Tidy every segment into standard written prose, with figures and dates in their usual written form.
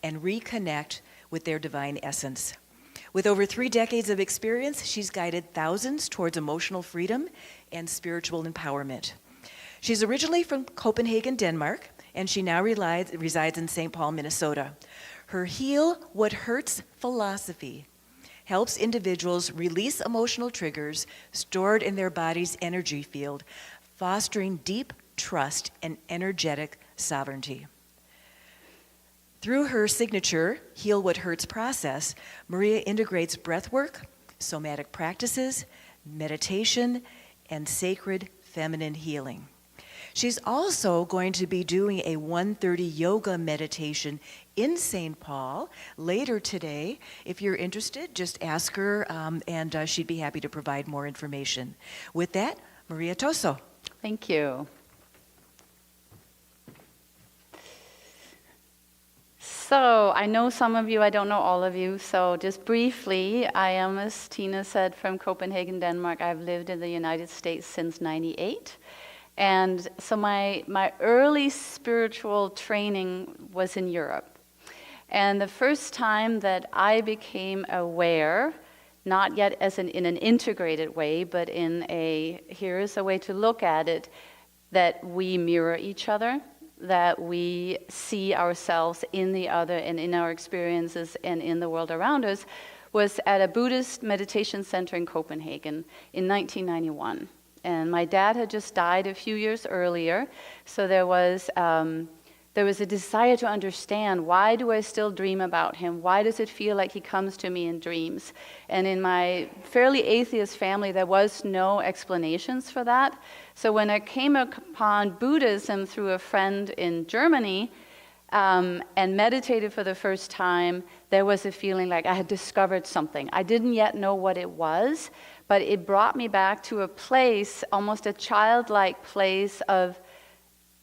and reconnect with their divine essence. With over 3 decades of experience, she's guided thousands towards emotional freedom and spiritual empowerment. She's originally from Copenhagen, Denmark, and she now resides in St. Paul, Minnesota. Her Heal What Hurts philosophy helps individuals release emotional triggers stored in their body's energy field, fostering deep trust and energetic sovereignty. Through her signature Heal What Hurts process, Maria integrates breathwork, somatic practices, meditation, and sacred feminine healing. She's also going to be doing a 1:30 yoga meditation in St. Paul later today. If you're interested, just ask her, and she'd be happy to provide more information. With that, Maria Toso. Thank you. So I know some of you, I don't know all of you, so just briefly, I am, as Tina said, from Copenhagen, Denmark. I've lived in the United States since '98. And so my early spiritual training was in Europe. And the first time that I became aware, not yet as in an integrated way, but in here's a way to look at it, that we mirror each other, that we see ourselves in the other and in our experiences and in the world around us, was at a Buddhist meditation center in Copenhagen in 1991. And my dad had just died a few years earlier, so there was a desire to understand, why do I still dream about him? Why does it feel like he comes to me in dreams? And in my fairly atheist family, there was no explanations for that. So when I came upon Buddhism through a friend in Germany, and meditated for the first time, there was a feeling like I had discovered something. I didn't yet know what it was, but it brought me back to a place, almost a childlike place of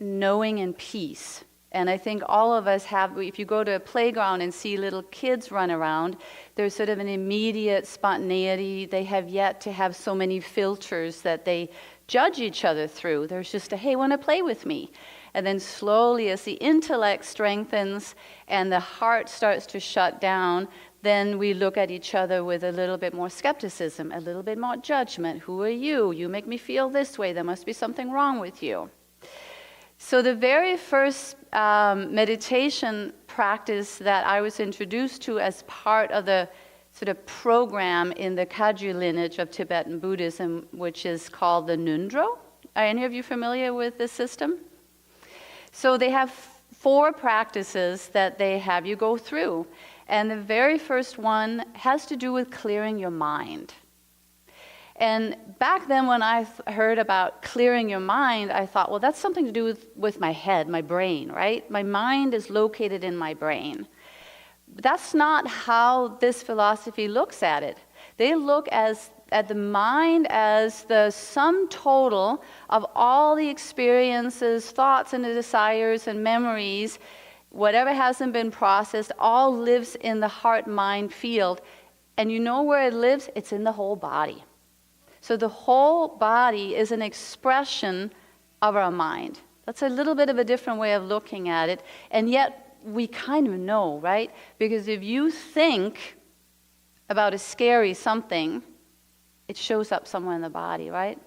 knowing and peace. And I think all of us have, if you go to a playground and see little kids run around, there's sort of an immediate spontaneity. They have yet to have so many filters that they judge each other through. There's just a, hey, want to play with me? And then slowly, as the intellect strengthens and the heart starts to shut down, then we look at each other with a little bit more skepticism, a little bit more judgment. Who are you? You make me feel this way. There must be something wrong with you. So the very first meditation practice that I was introduced to as part of the sort of program in the Kagyu lineage of Tibetan Buddhism, which is called the Nundro. Are any of you familiar with this system? So they have 4 practices that they have you go through. And the very first one has to do with clearing your mind. And back then when I heard about clearing your mind, I thought, well, that's something to do with my head, my brain, right? My mind is located in my brain. But that's not how this philosophy looks at it. They look at the mind as the sum total of all the experiences, thoughts and the desires and memories. Whatever hasn't been processed all lives in the heart-mind field. And you know where it lives? It's in the whole body. So the whole body is an expression of our mind. That's a little bit of a different way of looking at it. And yet we kind of know, right? Because if you think about a scary something, it shows up somewhere in the body, right?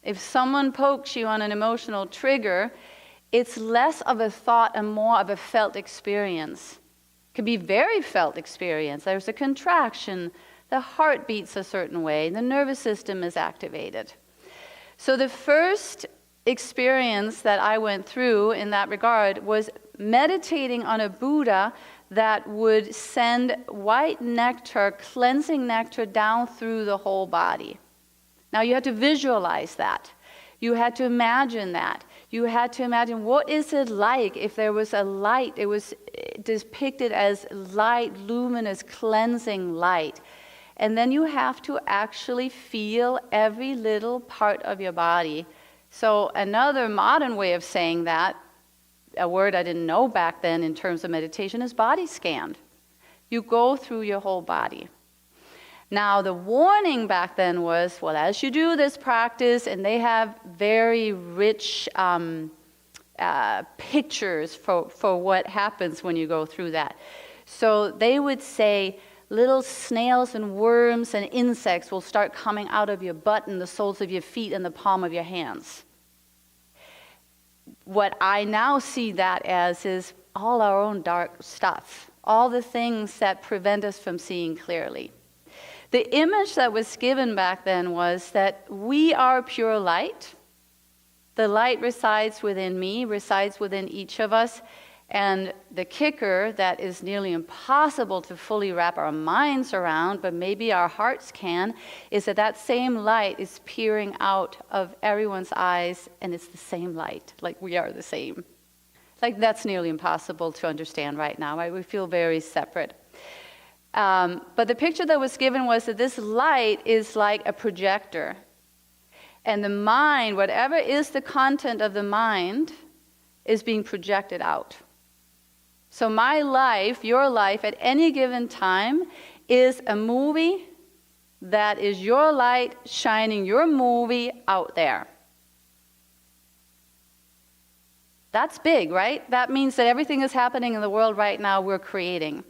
If someone pokes you on an emotional trigger, it's less of a thought and more of a felt experience. It can be very felt experience. There's a contraction, the heart beats a certain way, the nervous system is activated. So the first experience that I went through in that regard was meditating on a Buddha that would send white nectar, cleansing nectar down through the whole body. Now you had to visualize that. You had to imagine that. You had to imagine, what is it like if there was a light? It was depicted as light, luminous, cleansing light. And then you have to actually feel every little part of your body. So another modern way of saying that, a word I didn't know back then in terms of meditation, is body scan. You go through your whole body. Now the warning back then was, well, as you do this practice, and they have very rich pictures for what happens when you go through that. So they would say little snails and worms and insects will start coming out of your butt and the soles of your feet and the palm of your hands. What I now see that as is all our own dark stuff, all the things that prevent us from seeing clearly. The image that was given back then was that we are pure light. The light resides within me, resides within each of us. And the kicker that is nearly impossible to fully wrap our minds around, but maybe our hearts can, is that that same light is peering out of everyone's eyes, and it's the same light, like we are the same. Like that's nearly impossible to understand right now, right? We feel very separate. But the picture that was given was that this light is like a projector. And the mind, whatever is the content of the mind, is being projected out. So my life, your life, at any given time is a movie that is your light shining your movie out there. That's big, right? That means that everything that's happening in the world right now, we're creating.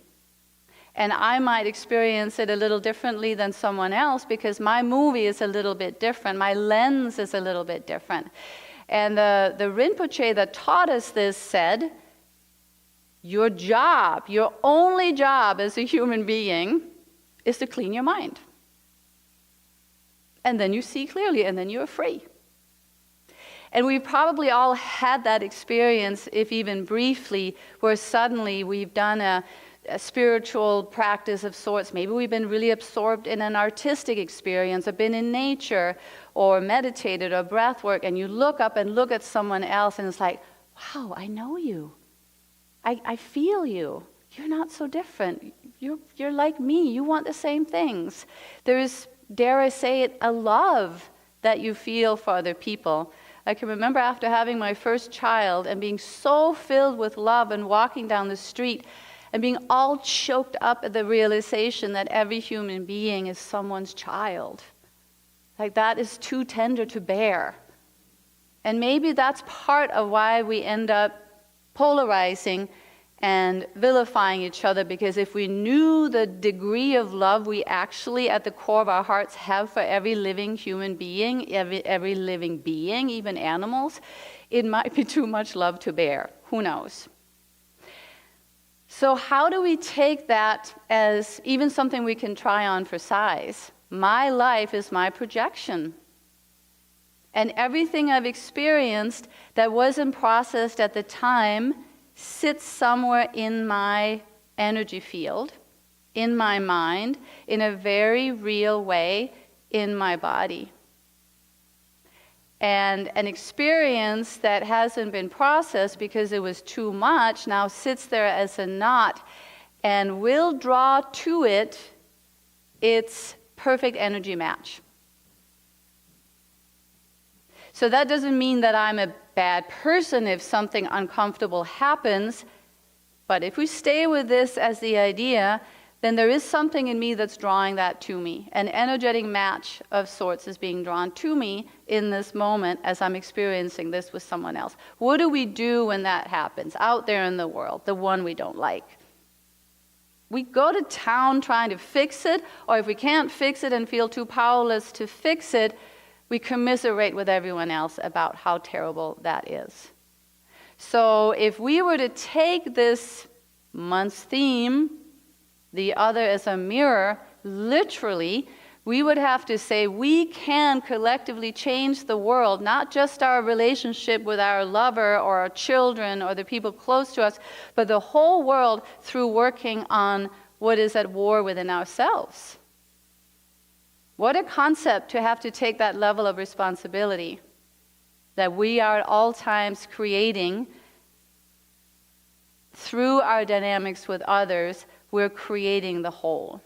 And I might experience it a little differently than someone else because my movie is a little bit different. My lens is a little bit different. And the Rinpoche that taught us this said, your job, your only job as a human being is to clean your mind. And then you see clearly, and then you're free. And we probably all had that experience, if even briefly, where suddenly we've done a spiritual practice of sorts. Maybe we've been really absorbed in an artistic experience, or been in nature, or meditated, or breath work, and you look up and look at someone else, and it's like, wow, I know you. I feel you. You're not so different. You're like me. You want the same things. There is, dare I say it, a love that you feel for other people. I can remember after having my first child and being so filled with love and walking down the street and being all choked up at the realization that every human being is someone's child. Like that is too tender to bear. And maybe that's part of why we end up polarizing and vilifying each other, because if we knew the degree of love we actually at the core of our hearts have for every living human being, every living being, even animals, it might be too much love to bear. Who knows? So how do we take that as even something we can try on for size? My life is my projection. And everything I've experienced that wasn't processed at the time sits somewhere in my energy field, in my mind, in a very real way in my body. And an experience that hasn't been processed because it was too much now sits there as a knot and will draw to it its perfect energy match. So that doesn't mean that I'm a bad person if something uncomfortable happens, but if we stay with this as the idea, then there is something in me that's drawing that to me. An energetic match of sorts is being drawn to me in this moment as I'm experiencing this with someone else. What do we do when that happens out there in the world, the one we don't like? We go to town trying to fix it, or if we can't fix it and feel too powerless to fix it, we commiserate with everyone else about how terrible that is. So if we were to take this month's theme, the other as a mirror, literally, we would have to say we can collectively change the world, not just our relationship with our lover or our children or the people close to us, but the whole world through working on what is at war within ourselves. What a concept to have to take that level of responsibility, that we are at all times creating through our dynamics with others, we're creating the whole.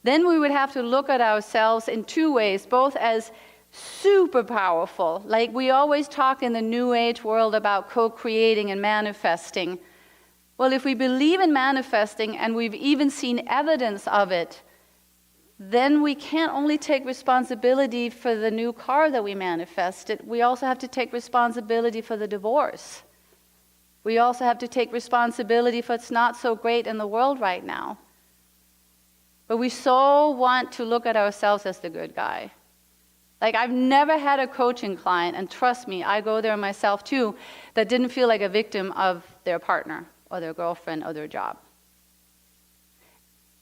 Then we would have to look at ourselves in two ways, both as super powerful, like we always talk in the New Age world about co-creating and manifesting. Well, if we believe in manifesting and we've even seen evidence of it, then we can't only take responsibility for the new car that we manifested, we also have to take responsibility for the divorce. We also have to take responsibility for what's not so great in the world right now. But we so want to look at ourselves as the good guy. Like, I've never had a coaching client, and trust me, I go there myself too, that didn't feel like a victim of their partner or their girlfriend or their job.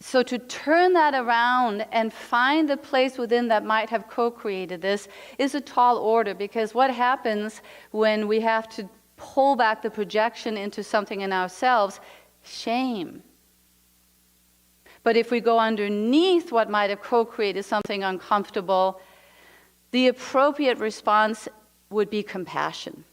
So to turn that around and find the place within that might have co-created this is a tall order, because what happens when we have to pull back the projection into something in ourselves? Shame. But if we go underneath what might have co-created something uncomfortable, the appropriate response would be compassion.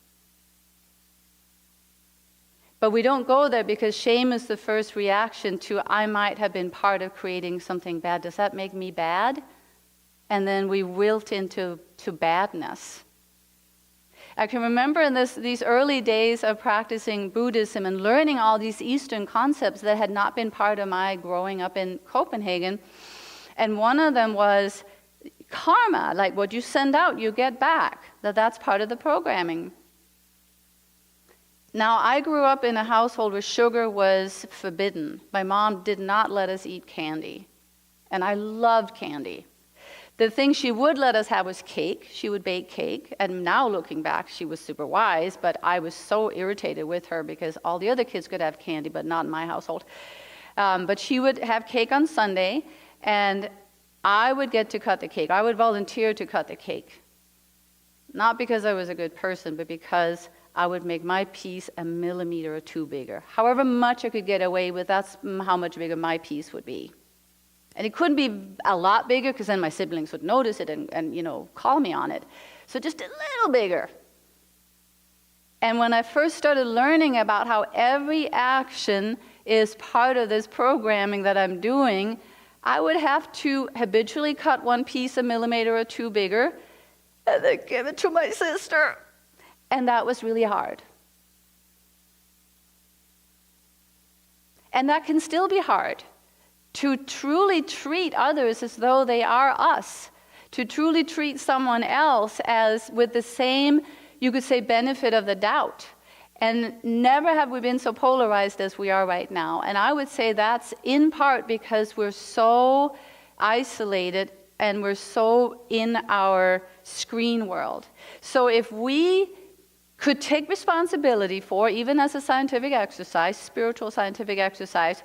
But we don't go there because shame is the first reaction to, I might have been part of creating something bad. Does that make me bad? And then we wilt into badness. I can remember in these early days of practicing Buddhism and learning all these Eastern concepts that had not been part of my growing up in Copenhagen. And one of them was karma, like what you send out, you get back. That's part of the programming. Now, I grew up in a household where sugar was forbidden. My mom did not let us eat candy. And I loved candy. The thing she would let us have was cake. She would bake cake. And now looking back, she was super wise, but I was so irritated with her because all the other kids could have candy, but not in my household. But she would have cake on Sunday, and I would get to cut the cake. I would volunteer to cut the cake. Not because I was a good person, but because I would make my piece a millimeter or two bigger. However much I could get away with, that's how much bigger my piece would be. And it couldn't be a lot bigger, because then my siblings would notice it and call me on it. So just a little bigger. And when I first started learning about how every action is part of this programming that I'm doing, I would have to habitually cut one piece a millimeter or two bigger and then give it to my sister. And that was really hard. And that can still be hard. To truly treat others as though they are us. To truly treat someone else as with the same, you could say, benefit of the doubt. And never have we been so polarized as we are right now. And I would say that's in part because we're so isolated and we're so in our screen world. So if we could take responsibility for, even as a scientific exercise, spiritual scientific exercise,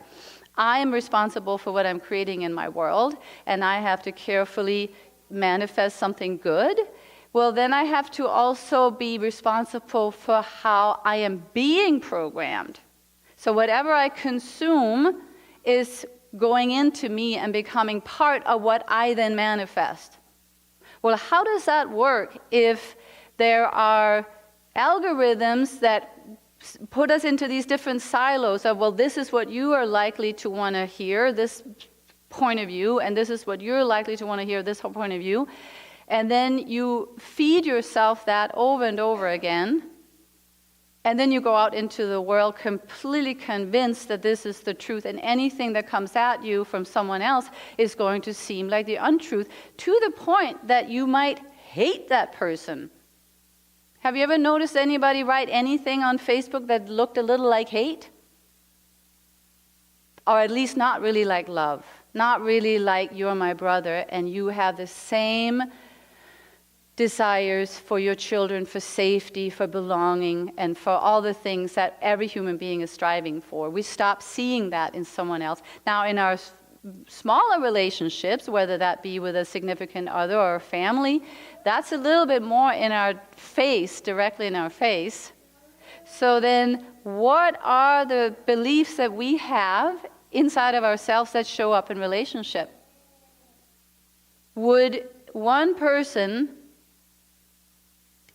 I am responsible for what I'm creating in my world, and I have to carefully manifest something good. Well, then I have to also be responsible for how I am being programmed. So whatever I consume is going into me and becoming part of what I then manifest. Well, how does that work if there are algorithms that put us into these different silos of, well, this is what you are likely to want to hear, this point of view, and this is what you're likely to want to hear, this whole point of view. And then you feed yourself that over and over again. And then you go out into the world completely convinced that this is the truth, and anything that comes at you from someone else is going to seem like the untruth, to the point that you might hate that person. Have you ever noticed anybody write anything on Facebook that looked a little like hate? Or at least not really like love. Not really like you're my brother and you have the same desires for your children, for safety, for belonging, and for all the things that every human being is striving for. We stop seeing that in someone else. Now, in our smaller relationships, whether that be with a significant other or a family, that's a little bit more in our face, directly in our face. So then, what are the beliefs that we have inside of ourselves that show up in relationship? Would one person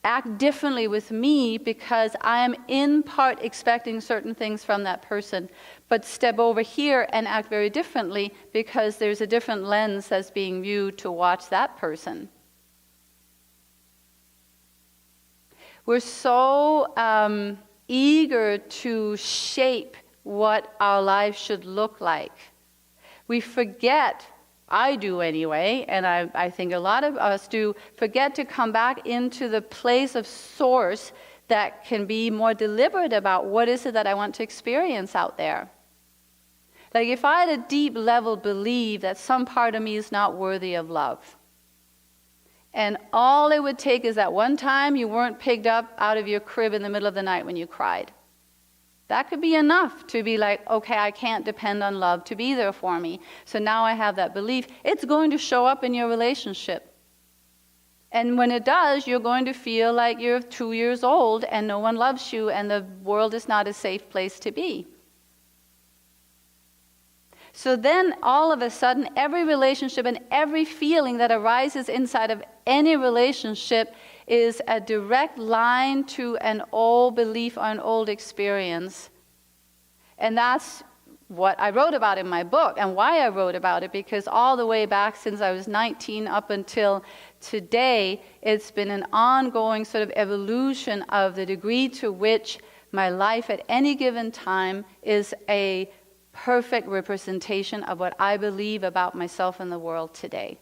act differently with me because I am in part expecting certain things from that person, but step over here and act very differently because there's a different lens that's being viewed to watch that person? We're so eager to shape what our lives should look like. We forget I do anyway, and I think a lot of us do, forget to come back into the place of source that can be more deliberate about what is it that I want to experience out there. Like if I had a deep level belief that some part of me is not worthy of love, and all it would take is that one time you weren't picked up out of your crib in the middle of the night when you cried. That could be enough to be like, okay, I can't depend on love to be there for me. So now I have that belief. It's going to show up in your relationship. And when it does, you're going to feel like you're 2 years old and no one loves you and the world is not a safe place to be. So then all of a sudden, every relationship and every feeling that arises inside of any relationship is a direct line to an old belief or an old experience. And that's what I wrote about in my book and why I wrote about it, because all the way back since I was 19 up until today, it's been an ongoing sort of evolution of the degree to which my life at any given time is a perfect representation of what I believe about myself and the world today.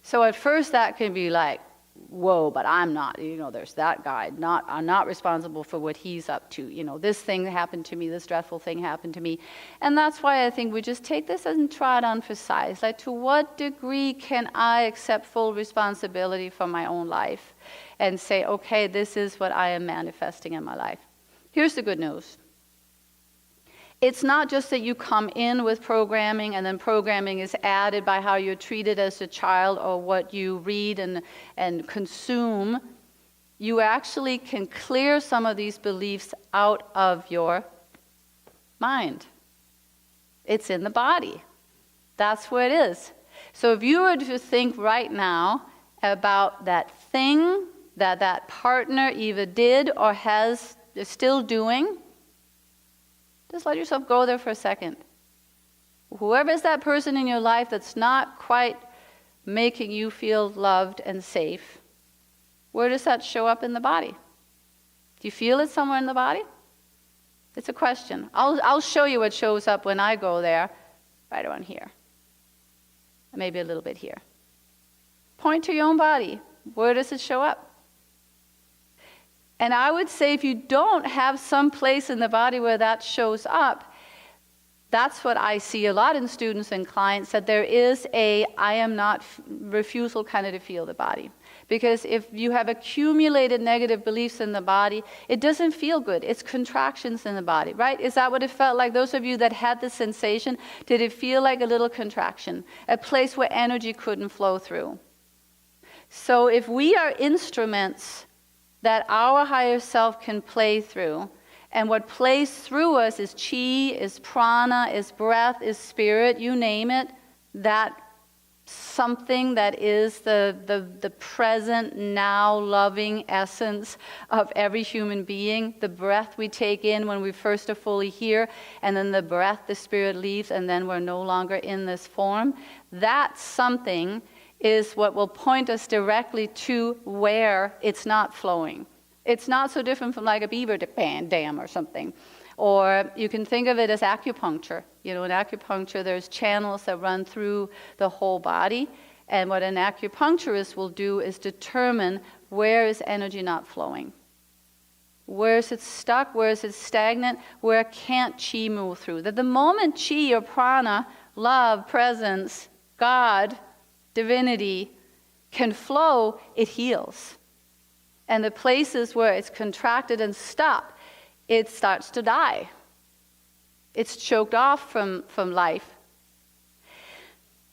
So at first that can be like, whoa, but I'm not, there's that guy. I'm not responsible for what he's up to. This thing happened to me, this dreadful thing happened to me. And that's why I think we just take this and try it on for size. Like, to what degree can I accept full responsibility for my own life and say, okay, this is what I am manifesting in my life. Here's the good news. It's not just that you come in with programming and then programming is added by how you're treated as a child or what you read and consume. You actually can clear some of these beliefs out of your mind. It's in the body. That's where it is. So if you were to think right now about that thing that partner either did or is still doing, just let yourself go there for a second. Whoever is that person in your life that's not quite making you feel loved and safe, where does that show up in the body? Do you feel it somewhere in the body? It's a question. I'll show you what shows up when I go there, right around here. Maybe a little bit here. Point to your own body. Where does it show up? And I would say if you don't have some place in the body where that shows up, that's what I see a lot in students and clients, that there is a I am not refusal kind of to feel the body. Because if you have accumulated negative beliefs in the body, it doesn't feel good. It's contractions in the body, right? Is that what it felt like? Those of you that had the sensation, did it feel like a little contraction? A place where energy couldn't flow through? So if we are instruments that our higher self can play through, and what plays through us is chi, is prana, is breath, is spirit, you name it, that something that is the present, now, loving essence of every human being, the breath we take in when we first are fully here, and then the breath the spirit leaves, and then we're no longer in this form, that something is what will point us directly to where it's not flowing. It's not so different from like a beaver dam or something. Or you can think of it as acupuncture. In acupuncture, there's channels that run through the whole body. And what an acupuncturist will do is determine where is energy not flowing. Where is it stuck? Where is it stagnant? Where can't chi move through? That the moment chi or prana, love, presence, God, divinity, can flow, it heals. And the places where it's contracted and stopped, it starts to die. It's choked off from life.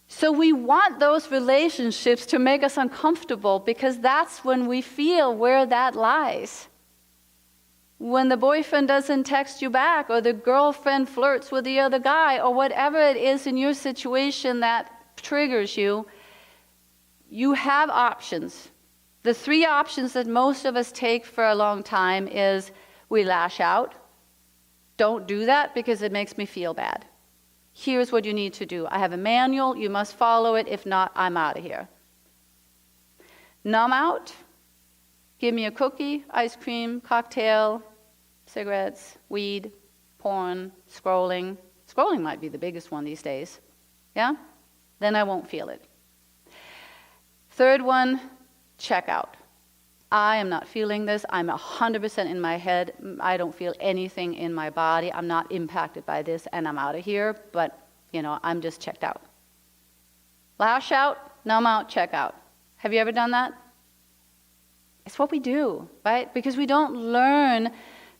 So we want those relationships to make us uncomfortable, because that's when we feel where that lies. When the boyfriend doesn't text you back, or the girlfriend flirts with the other guy, or whatever it is in your situation that triggers you, you have options. The 3 options that most of us take for a long time is we lash out. Don't do that because it makes me feel bad. Here's what you need to do. I have a manual. You must follow it. If not, I'm out of here. Numb out. Give me a cookie, ice cream, cocktail, cigarettes, weed, porn, scrolling. Scrolling might be the biggest one these days. Yeah? Then I won't feel it. Third one, check out. I am not feeling this. I'm 100% in my head. I don't feel anything in my body. I'm not impacted by this, and I'm out of here. But, I'm just checked out. Lash out, numb out, check out. Have you ever done that? It's what we do, right? Because we don't learn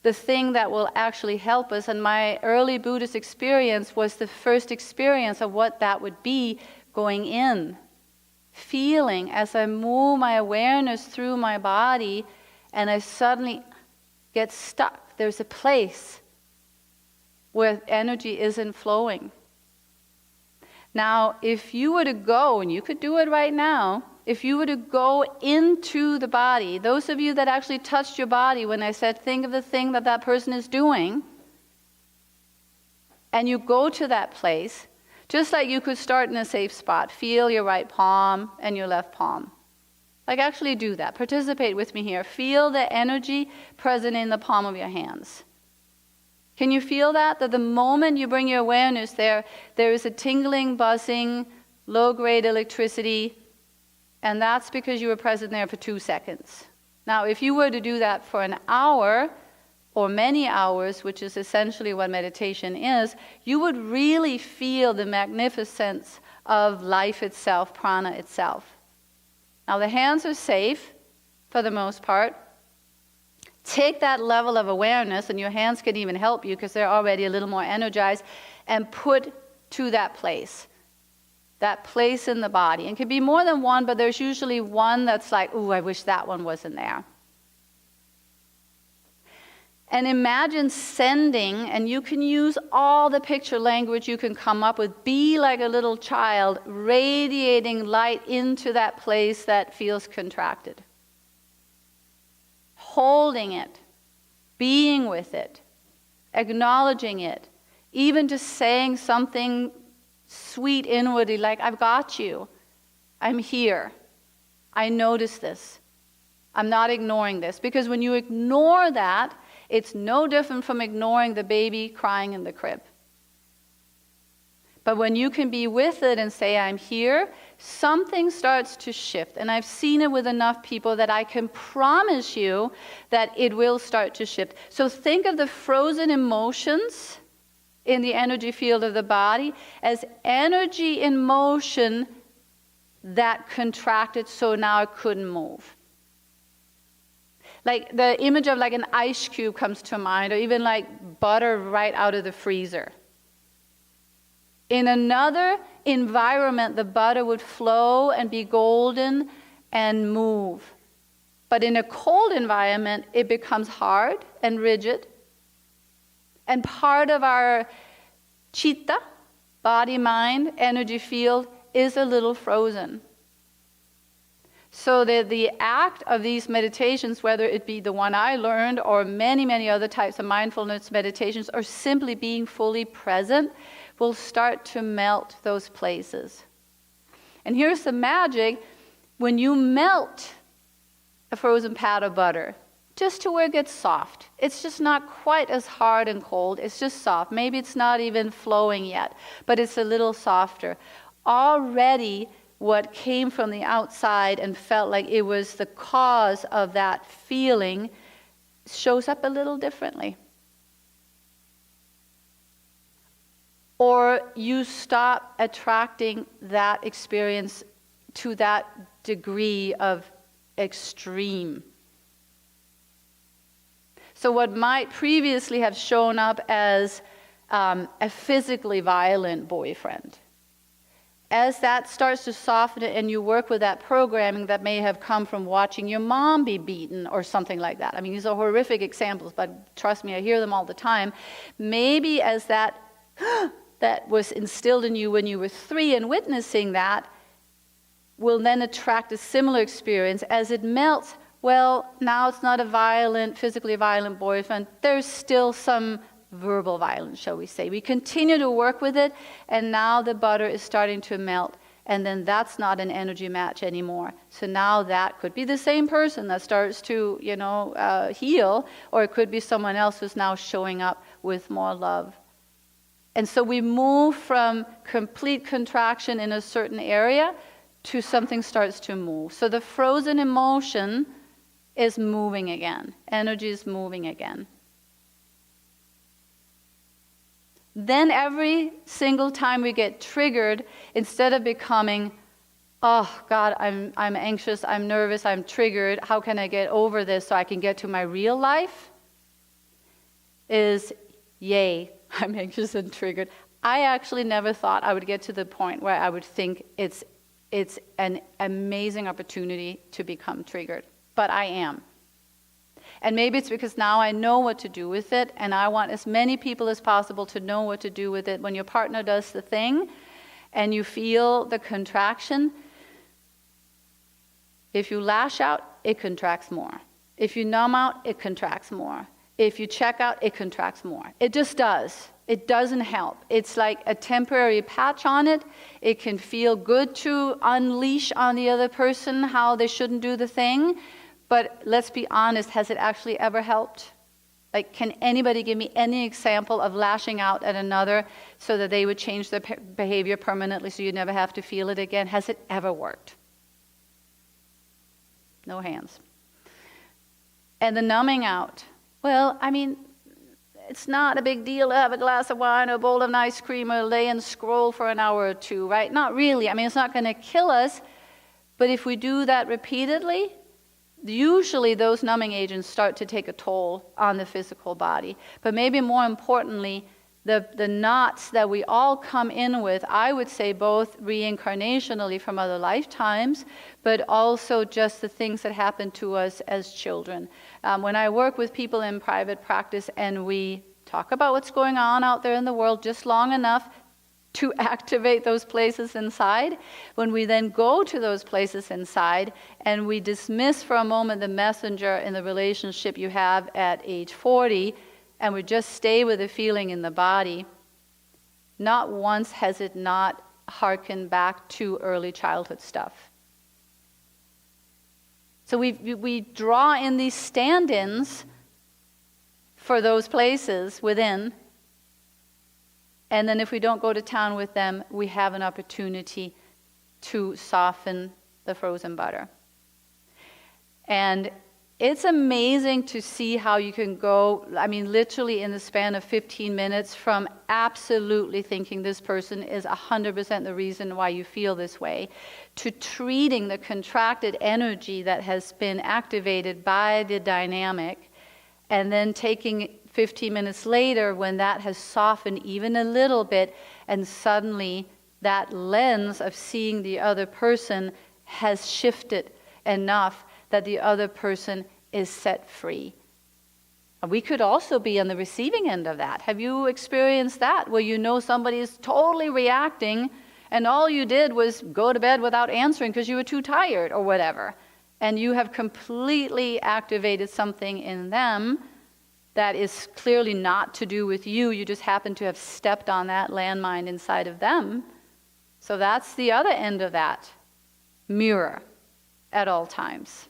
the thing that will actually help us. And my early Buddhist experience was the first experience of what that would be going in. Feeling as I move my awareness through my body and I suddenly get stuck. There's a place where energy isn't flowing. Now, if you were to go, and you could do it right now, if you were to go into the body, those of you that actually touched your body when I said think of the thing that that person is doing, and you go to that place, just like you could start in a safe spot, feel your right palm and your left palm. Like actually do that. Participate with me here. Feel the energy present in the palm of your hands. Can you feel that? That the moment you bring your awareness there, there is a tingling, buzzing, low-grade electricity, and that's because you were present there for 2 seconds. Now, if you were to do that for an hour, or many hours, which is essentially what meditation is, you would really feel the magnificence of life itself, prana itself. Now the hands are safe for the most part. Take that level of awareness, and your hands can even help you because they're already a little more energized, and put to that place in the body. And it could be more than one, but there's usually one that's like, ooh, I wish that one wasn't there. And imagine sending, and you can use all the picture language you can come up with. Be like a little child, radiating light into that place that feels contracted. Holding it, being with it, acknowledging it, even just saying something sweet inwardly like, I've got you, I'm here, I notice this, I'm not ignoring this. Because when you ignore that, it's no different from ignoring the baby crying in the crib. But when you can be with it and say, I'm here, something starts to shift. And I've seen it with enough people that I can promise you that it will start to shift. So think of the frozen emotions in the energy field of the body as energy in motion that contracted, so now it couldn't move. Like the image of like an ice cube comes to mind, or even like butter right out of the freezer. In another environment, the butter would flow and be golden and move. But in a cold environment, it becomes hard and rigid. And part of our chitta, body, mind, energy field, is a little frozen. So the act of these meditations, whether it be the one I learned or many, many other types of mindfulness meditations, or simply being fully present, will start to melt those places. And here's the magic. When you melt a frozen pat of butter, just to where it gets soft, it's just not quite as hard and cold, it's just soft. Maybe it's not even flowing yet, but it's a little softer. Already, what came from the outside and felt like it was the cause of that feeling shows up a little differently. Or you stop attracting that experience to that degree of extreme. So what might previously have shown up as a physically violent boyfriend, as that starts to soften and you work with that programming that may have come from watching your mom be beaten or something like that. I mean, these are horrific examples, but trust me, I hear them all the time. Maybe as that was instilled in you when you were 3 and witnessing that will then attract a similar experience. As it melts, well, now it's not a physically violent boyfriend. There's still some verbal violence, shall we say. We continue to work with it, and now the butter is starting to melt, and then that's not an energy match anymore. So now that could be the same person that starts to, heal, or it could be someone else who's now showing up with more love. And so we move from complete contraction in a certain area to something starts to move. So the frozen emotion is moving again. Energy is moving again. Then every single time we get triggered, instead of becoming, oh God, I'm anxious, I'm nervous, I'm triggered, how can I get over this so I can get to my real life? Is, yay, I'm anxious and triggered. I actually never thought I would get to the point where I would think it's an amazing opportunity to become triggered. But I am. And maybe it's because now I know what to do with it, and I want as many people as possible to know what to do with it. When your partner does the thing, and you feel the contraction, if you lash out, it contracts more. If you numb out, it contracts more. If you check out, it contracts more. It just does. It doesn't help. It's like a temporary patch on it. It can feel good to unleash on the other person how they shouldn't do the thing. But let's be honest, has it actually ever helped? Like, can anybody give me any example of lashing out at another so that they would change their behavior permanently so you never have to feel it again? Has it ever worked? No hands. And the numbing out. Well, I mean, it's not a big deal to have a glass of wine or a bowl of ice cream or lay and scroll for an hour or two, right? Not really. I mean, it's not going to kill us. But if we do that repeatedly, usually those numbing agents start to take a toll on the physical body. But maybe more importantly, the knots that we all come in with, I would say both reincarnationally from other lifetimes, but also just the things that happen to us as children. When I work with people in private practice and we talk about what's going on out there in the world just long enough to activate those places inside, when we then go to those places inside and we dismiss for a moment the messenger in the relationship you have at age 40, and we just stay with the feeling in the body, not once has it not harkened back to early childhood stuff. So we draw in these stand-ins for those places within, and then if we don't go to town with them, we have an opportunity to soften the frozen butter. And it's amazing to see how you can go, I mean, literally in the span of 15 minutes from absolutely thinking this person is 100% the reason why you feel this way, to treating the contracted energy that has been activated by the dynamic, and then taking 15 minutes later when that has softened even a little bit, and suddenly that lens of seeing the other person has shifted enough that the other person is set free. We could also be on the receiving end of that. Have you experienced that, where you know somebody is totally reacting and all you did was go to bed without answering because you were too tired or whatever, and you have completely activated something in them that is clearly not to do with you. You just happen to have stepped on that landmine inside of them. So that's the other end of that mirror at all times.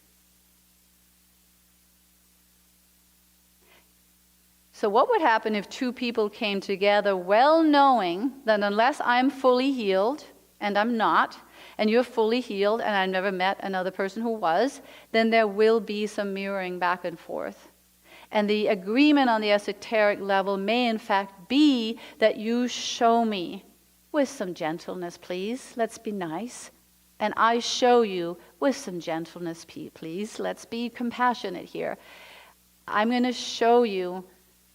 So what would happen if two people came together well knowing that unless I'm fully healed, and I'm not, and you're fully healed, and I've never met another person who was, then there will be some mirroring back and forth. And the agreement on the esoteric level may in fact be that you show me with some gentleness, please, let's be nice. And I show you with some gentleness, please, let's be compassionate here. I'm going to show you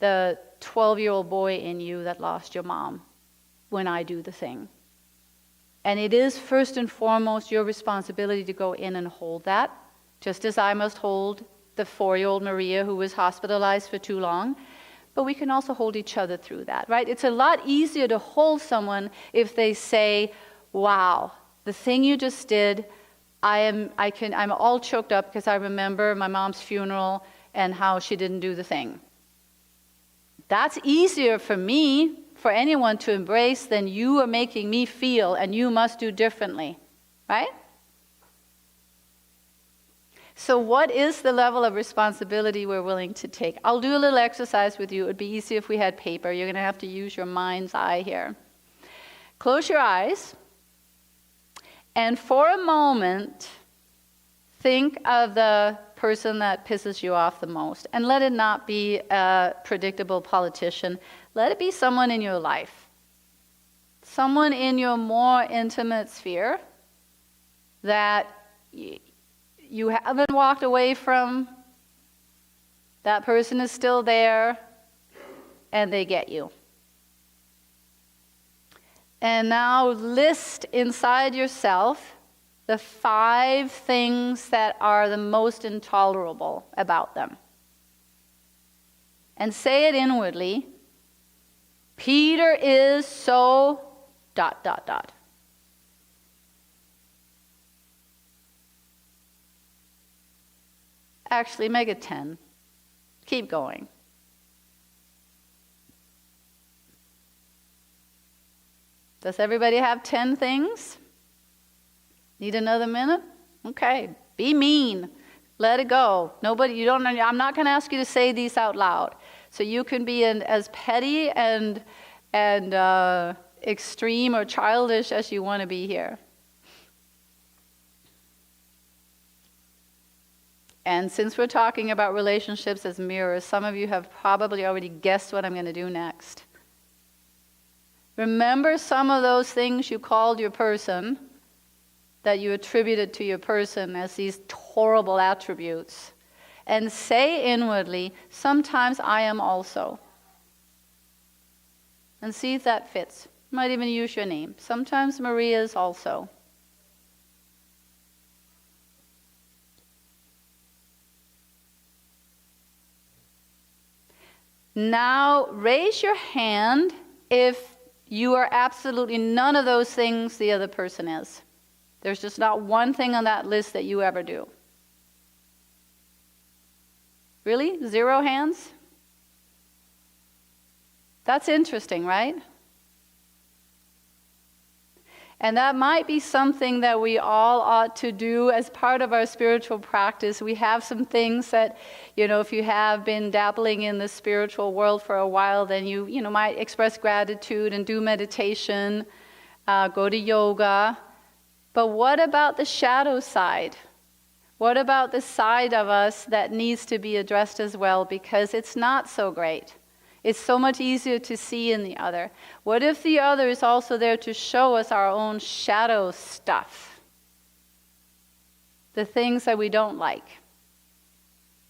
the 12-year-old boy in you that lost your mom when I do the thing. And it is first and foremost your responsibility to go in and hold that, just as I must hold the 4-year-old Maria who was hospitalized for too long. But we can also hold each other through that, right? It's a lot easier to hold someone if they say, wow, the thing you just did, I'm all choked up because I remember my mom's funeral and how she didn't do the thing. That's easier for me, for anyone to embrace than you are making me feel and you must do differently, right? So what is the level of responsibility we're willing to take? I'll do a little exercise with you. It would be easier if we had paper. You're going to have to use your mind's eye here. Close your eyes, and for a moment, think of the person that pisses you off the most. And let it not be a predictable politician. Let it be someone in your life. Someone in your more intimate sphere that you haven't walked away from. That person is still there, and they get you. And now list inside yourself the 5 things that are the most intolerable about them. And say it inwardly. Peter is so ... Actually, make it 10. Keep going. Does everybody have 10 things? Need another minute? Okay. Be mean. Let it go. I'm not going to ask you to say these out loud. So you can be as petty and extreme or childish as you want to be here. And since we're talking about relationships as mirrors, some of you have probably already guessed what I'm going to do next. Remember some of those things you called your person, that you attributed to your person as these horrible attributes, and say inwardly, sometimes I am also. And see if that fits. You might even use your name. Sometimes Maria is also. Now raise your hand if you are absolutely none of those things the other person is. There's just not one thing on that list that you ever do. Really? 0 hands? That's interesting, right? And that might be something that we all ought to do as part of our spiritual practice. We have some things that, if you have been dabbling in the spiritual world for a while, then you might express gratitude and do meditation, go to yoga. But what about the shadow side? What about the side of us that needs to be addressed as well, because it's not so great? It's so much easier to see in the other. What if the other is also there to show us our own shadow stuff? The things that we don't like.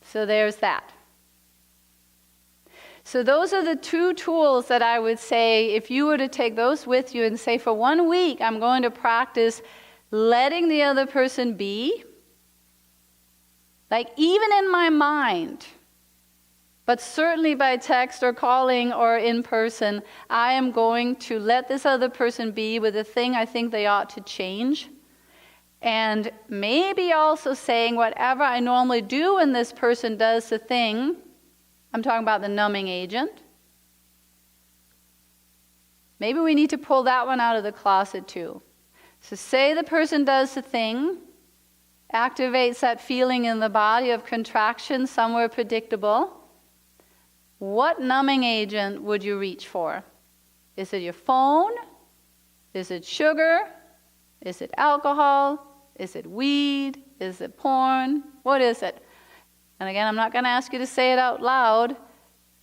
So there's that. So those are the 2 tools that I would say, if you were to take those with you and say, for 1 week, I'm going to practice letting the other person be. Like even in my mind, but certainly by text or calling or in person, I am going to let this other person be with the thing I think they ought to change. And maybe also saying whatever I normally do when this person does the thing, I'm talking about the numbing agent. Maybe we need to pull that one out of the closet too. So say the person does the thing, activates that feeling in the body of contraction somewhere predictable. What numbing agent would you reach for? Is it your phone? Is it sugar? Is it alcohol? Is it weed? Is it porn? What is it? And again, I'm not going to ask you to say it out loud,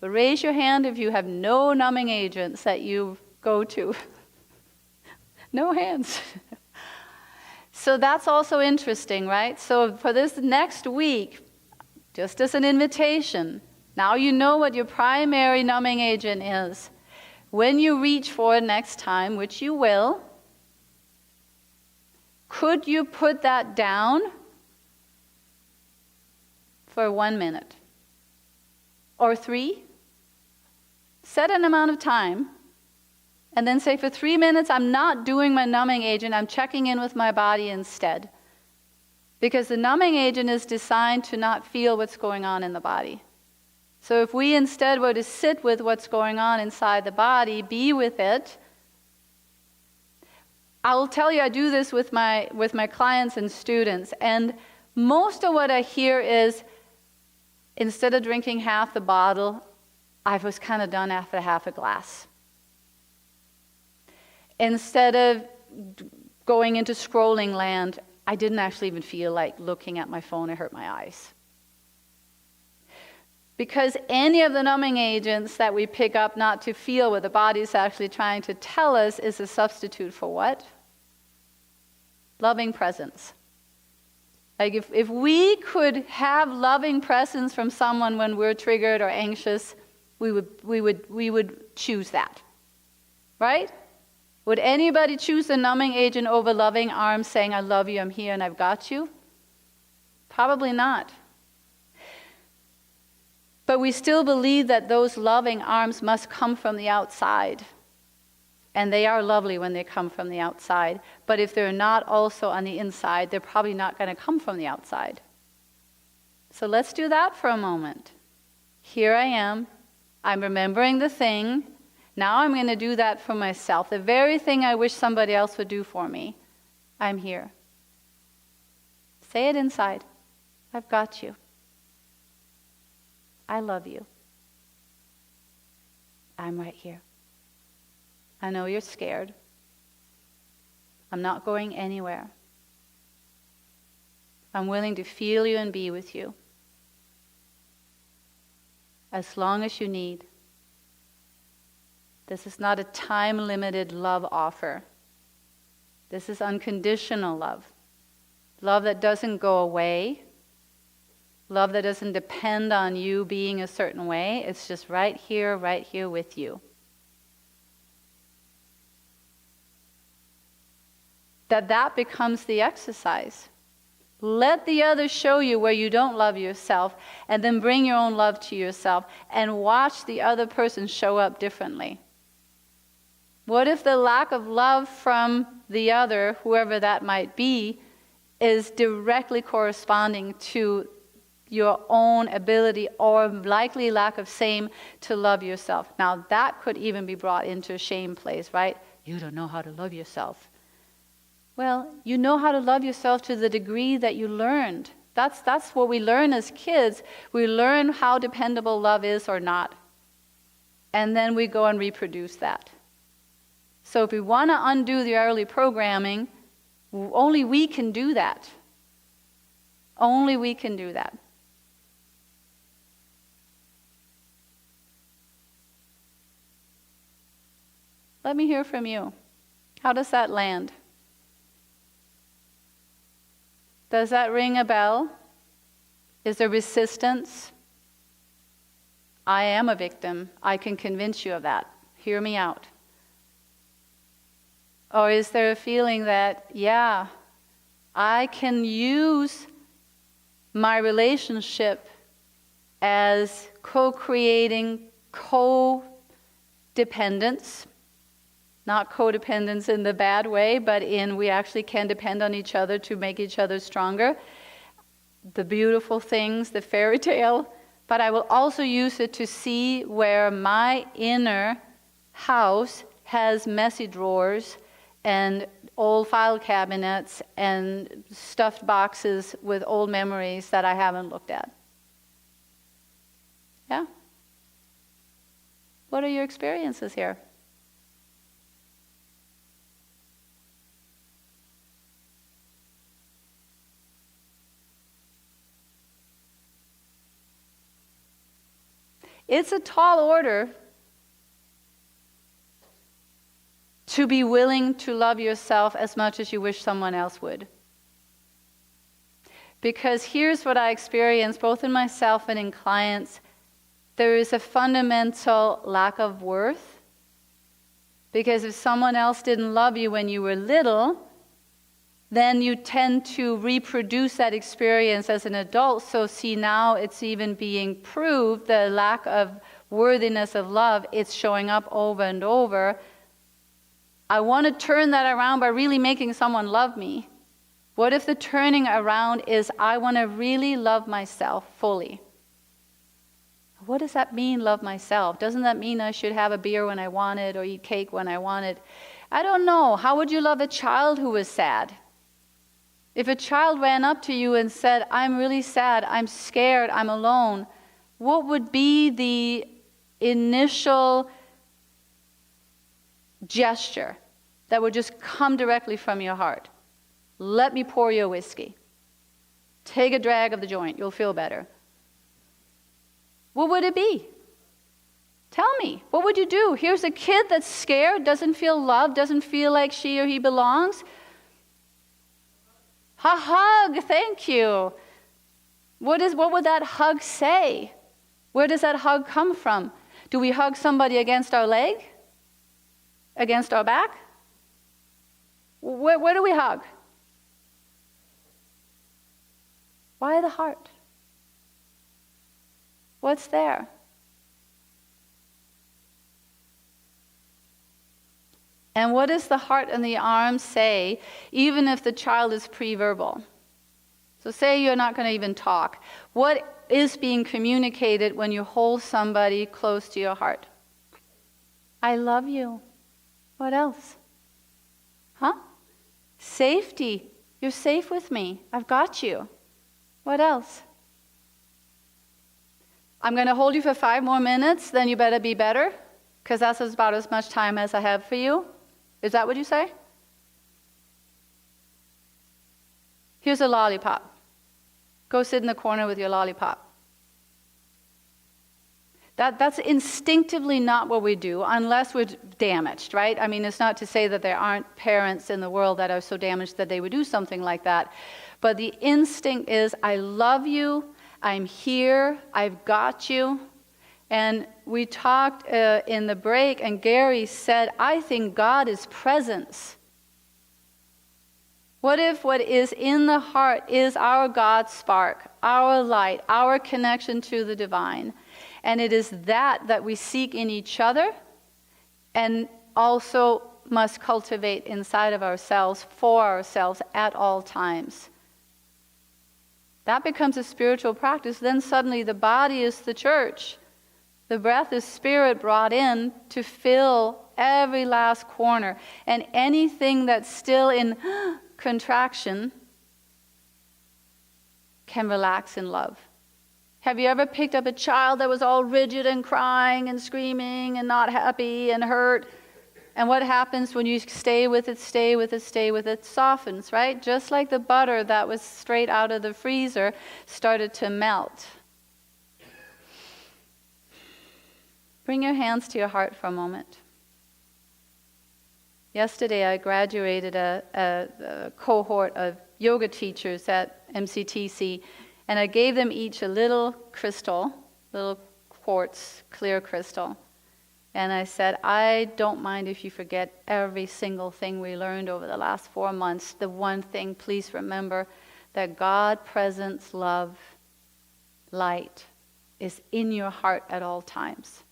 but raise your hand if you have no numbing agents that you go to. No hands. So that's also interesting, right? So for this next week, just as an invitation, now you know what your primary numbing agent is. When you reach for it next time, which you will, could you put that down for 1 minute? Or 3? Set an amount of time, and then say for 3 minutes, I'm not doing my numbing agent, I'm checking in with my body instead. Because the numbing agent is designed to not feel what's going on in the body. So if we instead were to sit with what's going on inside the body, be with it. I'll tell you, I do this with my clients and students, and most of what I hear is, instead of drinking half the bottle, I was kind of done after half a glass. Instead of going into scrolling land, I didn't actually even feel like looking at my phone. It hurt my eyes. Because any of the numbing agents that we pick up not to feel what the body's actually trying to tell us is a substitute for what? Loving presence. Like if we could have loving presence from someone when we're triggered or anxious, we would choose that. Right? Would anybody choose a numbing agent over loving arms saying, I love you, I'm here, and I've got you? Probably not. But we still believe that those loving arms must come from the outside. And they are lovely when they come from the outside. But if they're not also on the inside, they're probably not going to come from the outside. So let's do that for a moment. Here I am. I'm remembering the thing. Now I'm going to do that for myself. The very thing I wish somebody else would do for me. I'm here. Say it inside. I've got you. I love you. I'm right here. I know you're scared. I'm not going anywhere. I'm willing to feel you and be with you. As long as you need. This is not a time-limited love offer. This is unconditional love. Love that doesn't go away. Love that doesn't depend on you being a certain way. It's just right here with you. That becomes the exercise. Let the other show you where you don't love yourself, and then bring your own love to yourself, and watch the other person show up differently. What if the lack of love from the other, whoever that might be, is directly corresponding to your own ability or likely lack of same to love yourself? Now that could even be brought into a shame place, right? You don't know how to love yourself. Well, you know how to love yourself to the degree that you learned. That's what we learn as kids. We learn how dependable love is or not. And then we go and reproduce that. So if we want to undo the early programming, only we can do that. Only we can do that. Let me hear from you. How does that land? Does that ring a bell? Is there resistance? I am a victim. I can convince you of that. Hear me out. Or is there a feeling that, yeah, I can use my relationship as co-creating co-dependence? Not codependence in the bad way, but in we actually can depend on each other to make each other stronger. The beautiful things, the fairy tale. But I will also use it to see where my inner house has messy drawers and old file cabinets and stuffed boxes with old memories that I haven't looked at. Yeah? What are your experiences here? It's a tall order to be willing to love yourself as much as you wish someone else would. Because here's what I experience, both in myself and in clients. There is a fundamental lack of worth. Because if someone else didn't love you when you were little, then you tend to reproduce that experience as an adult. So see, now it's even being proved, the lack of worthiness of love, it's showing up over and over. I want to turn that around by really making someone love me. What if the turning around is I want to really love myself fully? What does that mean, love myself? Doesn't that mean I should have a beer when I want it or eat cake when I want it? I don't know. How would you love a child who was sad? If a child ran up to you and said, I'm really sad, I'm scared, I'm alone, what would be the initial gesture that would just come directly from your heart? Let me pour you a whiskey. Take a drag of the joint, you'll feel better. What would it be? Tell me, what would you do? Here's a kid that's scared, doesn't feel loved, doesn't feel like she or he belongs. A hug, thank you. What would that hug say? Where does that hug come from? Do we hug somebody against our leg? Against our back? Where do we hug? Why the heart? What's there? And what does the heart and the arms say, even if the child is pre-verbal? So say you're not going to even talk. What is being communicated when you hold somebody close to your heart? I love you. What else? Huh? Safety. You're safe with me. I've got you. What else? I'm going to hold you for 5 more minutes, then you better be better, because that's about as much time as I have for you. Is that what you say? Here's a lollipop. Go sit in the corner with your lollipop. That's instinctively not what we do unless we're damaged, right? I mean, it's not to say that there aren't parents in the world that are so damaged that they would do something like that. But the instinct is, I love you, I'm here, I've got you. And we talked in the break, and Gary said, I think God is presence. What if what is in the heart is our God spark, our light, our connection to the divine? And it is that we seek in each other and also must cultivate inside of ourselves, for ourselves at all times. That becomes a spiritual practice. Then suddenly the body is the church. The breath is spirit brought in to fill every last corner. And anything that's still in contraction can relax in love. Have you ever picked up a child that was all rigid and crying and screaming and not happy and hurt? And what happens when you stay with it, stay with it, stay with it? It softens, right? Just like the butter that was straight out of the freezer started to melt. Bring your hands to your heart for a moment. Yesterday I graduated a cohort of yoga teachers at MCTC, and I gave them each a little crystal, little quartz, clear crystal. And I said, I don't mind if you forget every single thing we learned over the last 4 months. The one thing, please remember that God, presence, love, light is in your heart at all times.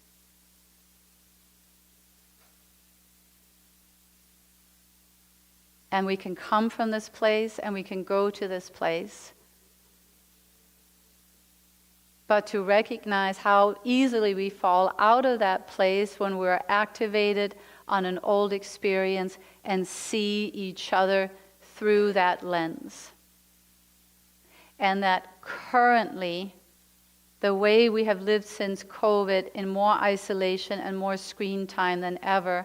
And we can come from this place and we can go to this place. But to recognize how easily we fall out of that place when we're activated on an old experience and see each other through that lens. And that currently, the way we have lived since COVID in more isolation and more screen time than ever,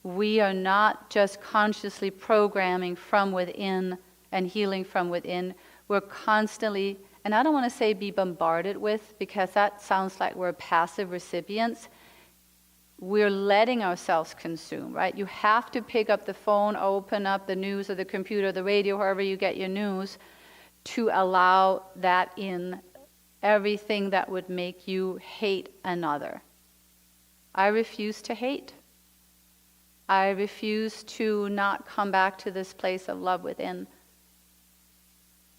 we are not just consciously programming from within and healing from within. We're constantly, and I don't want to say be bombarded with, because that sounds like we're passive recipients. We're letting ourselves consume, right? You have to pick up the phone, open up the news or the computer, the radio, wherever you get your news, to allow that in, everything that would make you hate another. I refuse to hate. I refuse to not come back to this place of love within.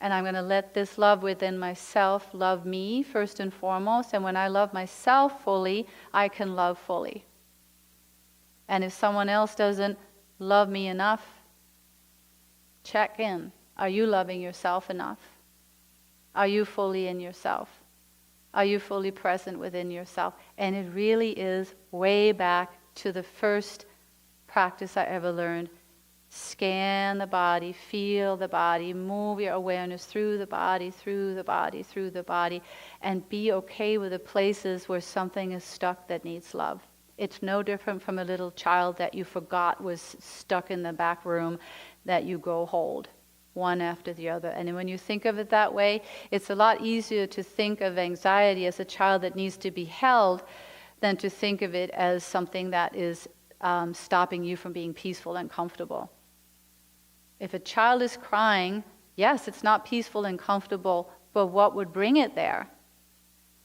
And I'm going to let this love within myself love me first and foremost. And when I love myself fully, I can love fully. And if someone else doesn't love me enough, check in. Are you loving yourself enough? Are you fully in yourself? Are you fully present within yourself? And it really is way back to the first practice I ever learned. Scan the body, feel the body, move your awareness through the body, through the body, through the body, and be okay with the places where something is stuck that needs love. It's no different from a little child that you forgot was stuck in the back room that you go hold, one after the other. And when you think of it that way, it's a lot easier to think of anxiety as a child that needs to be held than to think of it as something that is stopping you from being peaceful and comfortable. If a child is crying, yes, it's not peaceful and comfortable, but what would bring it there?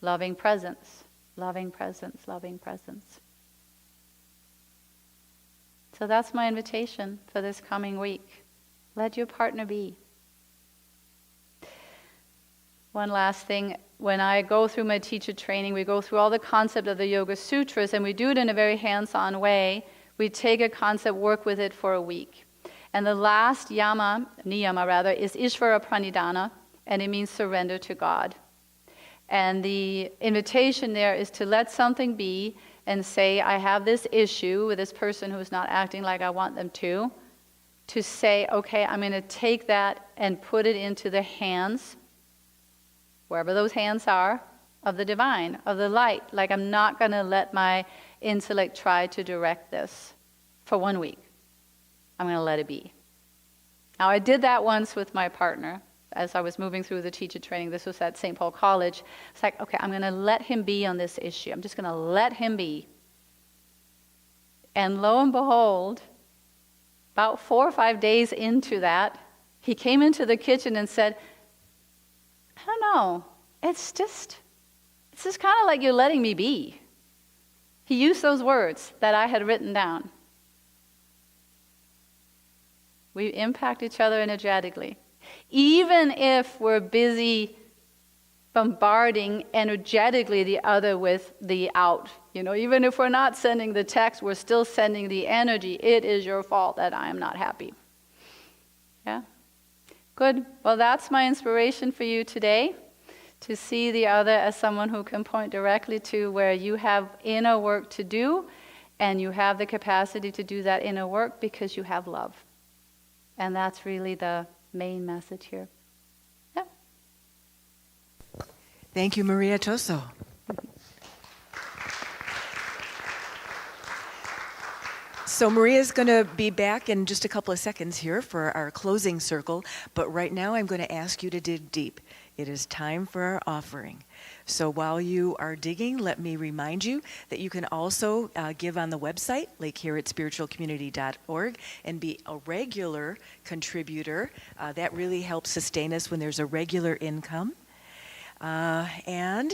Loving presence, loving presence, loving presence. So that's my invitation for this coming week. Let your partner be. One last thing, when I go through my teacher training, we go through all the concept of the Yoga Sutras, and we do it in a very hands-on way. We take a concept, work with it for a week. And the last niyama rather, is Ishvara Pranidhana, and it means surrender to God. And the invitation there is to let something be and say, I have this issue with this person who's not acting like I want them to say, okay, I'm going to take that and put it into the hands, wherever those hands are, of the divine, of the light. Like, I'm not going to let my intellect try to direct this for 1 week. I'm going to let it be. Now, I did that once with my partner as I was moving through the teacher training. This was at St. Paul College. It's like, okay, I'm going to let him be on this issue. I'm just going to let him be. And lo and behold, about 4 or 5 days into that, he came into the kitchen and said, I don't know, it's just kind of like you're letting me be. He used those words that I had written down. We impact each other energetically. Even if we're busy bombarding energetically the other with the out. Even if we're not sending the text, we're still sending the energy. It is your fault that I am not happy. Yeah? Good. Well, that's my inspiration for you today, to see the other as someone who can point directly to where you have inner work to do, and you have the capacity to do that inner work because you have love. And that's really the main message here. Yeah. Thank you, Maria Toso. So Maria's going to be back in just a couple of seconds here for our closing circle, but right now I'm going to ask you to dig deep. It is time for our offering. So while you are digging, let me remind you that you can also give on the website, lakeheritspiritualcommunity.org, and be a regular contributor. That really helps sustain us when there's a regular income. And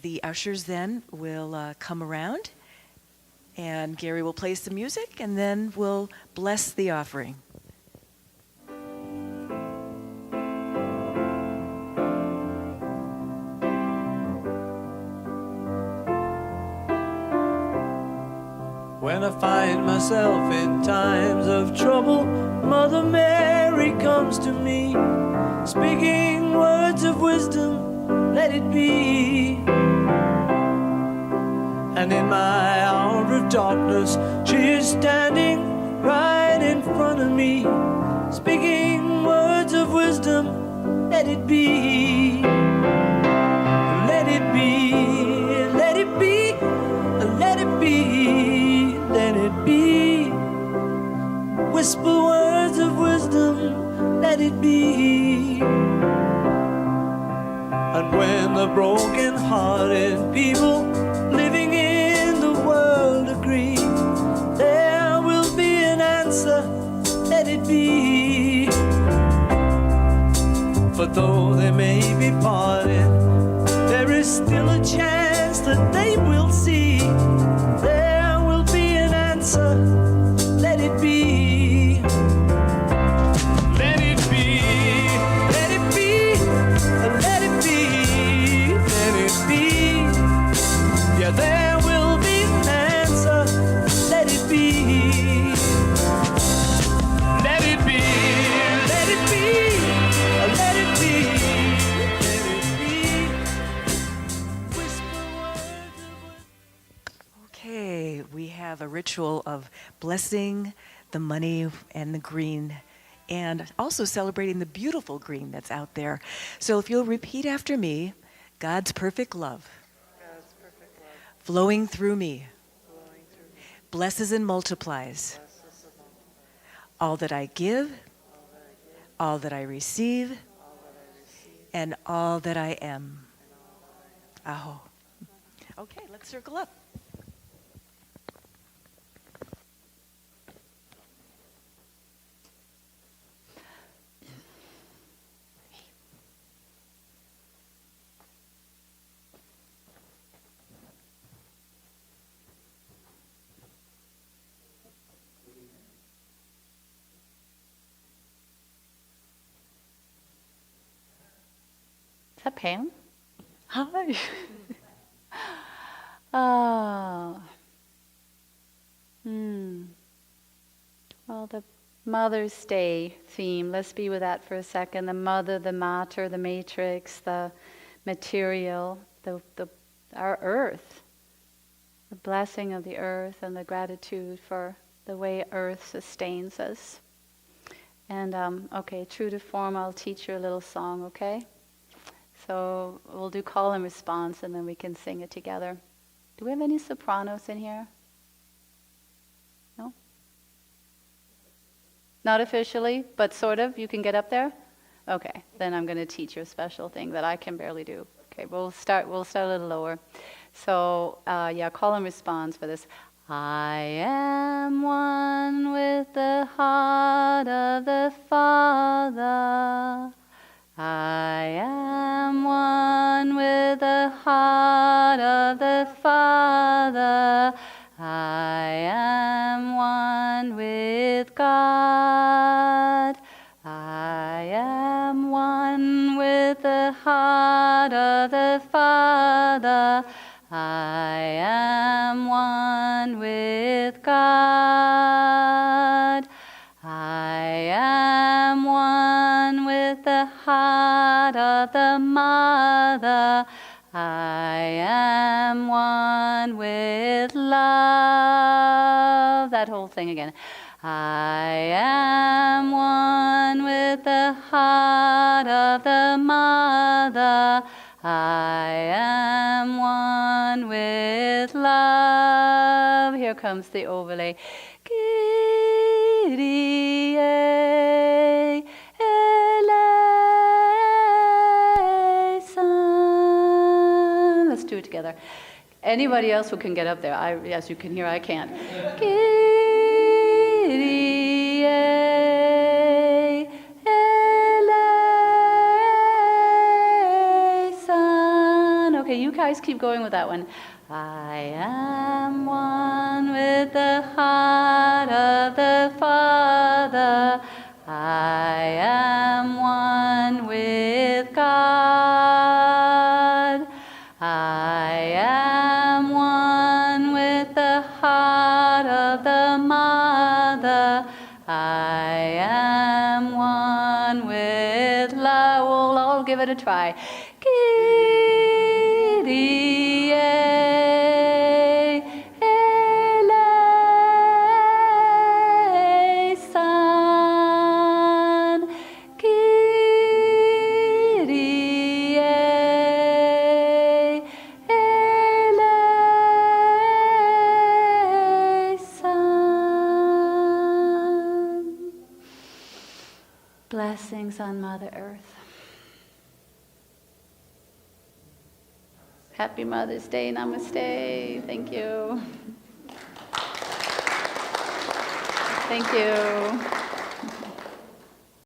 the ushers then will come around, and Gary will play some music, and then we'll bless the offering. When I find myself in times of trouble, Mother Mary comes to me, speaking words of wisdom, let it be. And in my hour of darkness, she is standing right in front of me, speaking words of wisdom, let it be. Let it be, let it be, let it be, let it be. Whisper words of wisdom, let it be. And when the broken-hearted people living in the world agree, there will be an answer, let it be. For though they may be parted, there is still a chance that they will see. There will be an answer, let it be. Let it be, let it be, let it be, let it be. Yeah, there will be an answer, let it be. Let it be, let it be, let it be, let it be. Whisper words of wisdom. Okay, we have a ritual of blessing the money and the green, and also celebrating the beautiful green that's out there. So if you'll repeat after me, God's perfect love, flowing through me, blesses and multiplies all that I give, all that I receive, and all that I am. Aho. Okay, let's circle up. Is that Pam? Hi. Oh. Well, the Mother's Day theme, let's be with that for a second. The mother, the mater, the matrix, the material, our earth, the blessing of the earth and the gratitude for the way earth sustains us. And, okay, true to form, I'll teach you a little song, okay? So we'll do call and response, and then we can sing it together. Do we have any sopranos in here? No? Not officially, but sort of? You can get up there? Okay, then I'm going to teach you a special thing that I can barely do. Okay, we'll start a little lower. So, call and response for this. I am one with the heart of the Father. I am one with the heart of the Father. I am one with God. I am one with the heart of the Father. I am one with God. I am one with the heart of the Mother. I am one with love. That whole thing again. I am one with the heart of the Mother. I am one with love. Here comes the overlay. Kyrie eleison. Let's do it together. Anybody else who can get up there? As you can hear, I can't. Kyrie eleison. Okay, you guys keep going with that one. I am one with the heart of the Father. I am one with God. I am one with the heart of the Mother. I am one with love. We'll all give it a try. Kyrie eleison. Kyrie eleison. Blessings on Mother Earth. Happy Mother's Day. Namaste. Thank you. Thank you.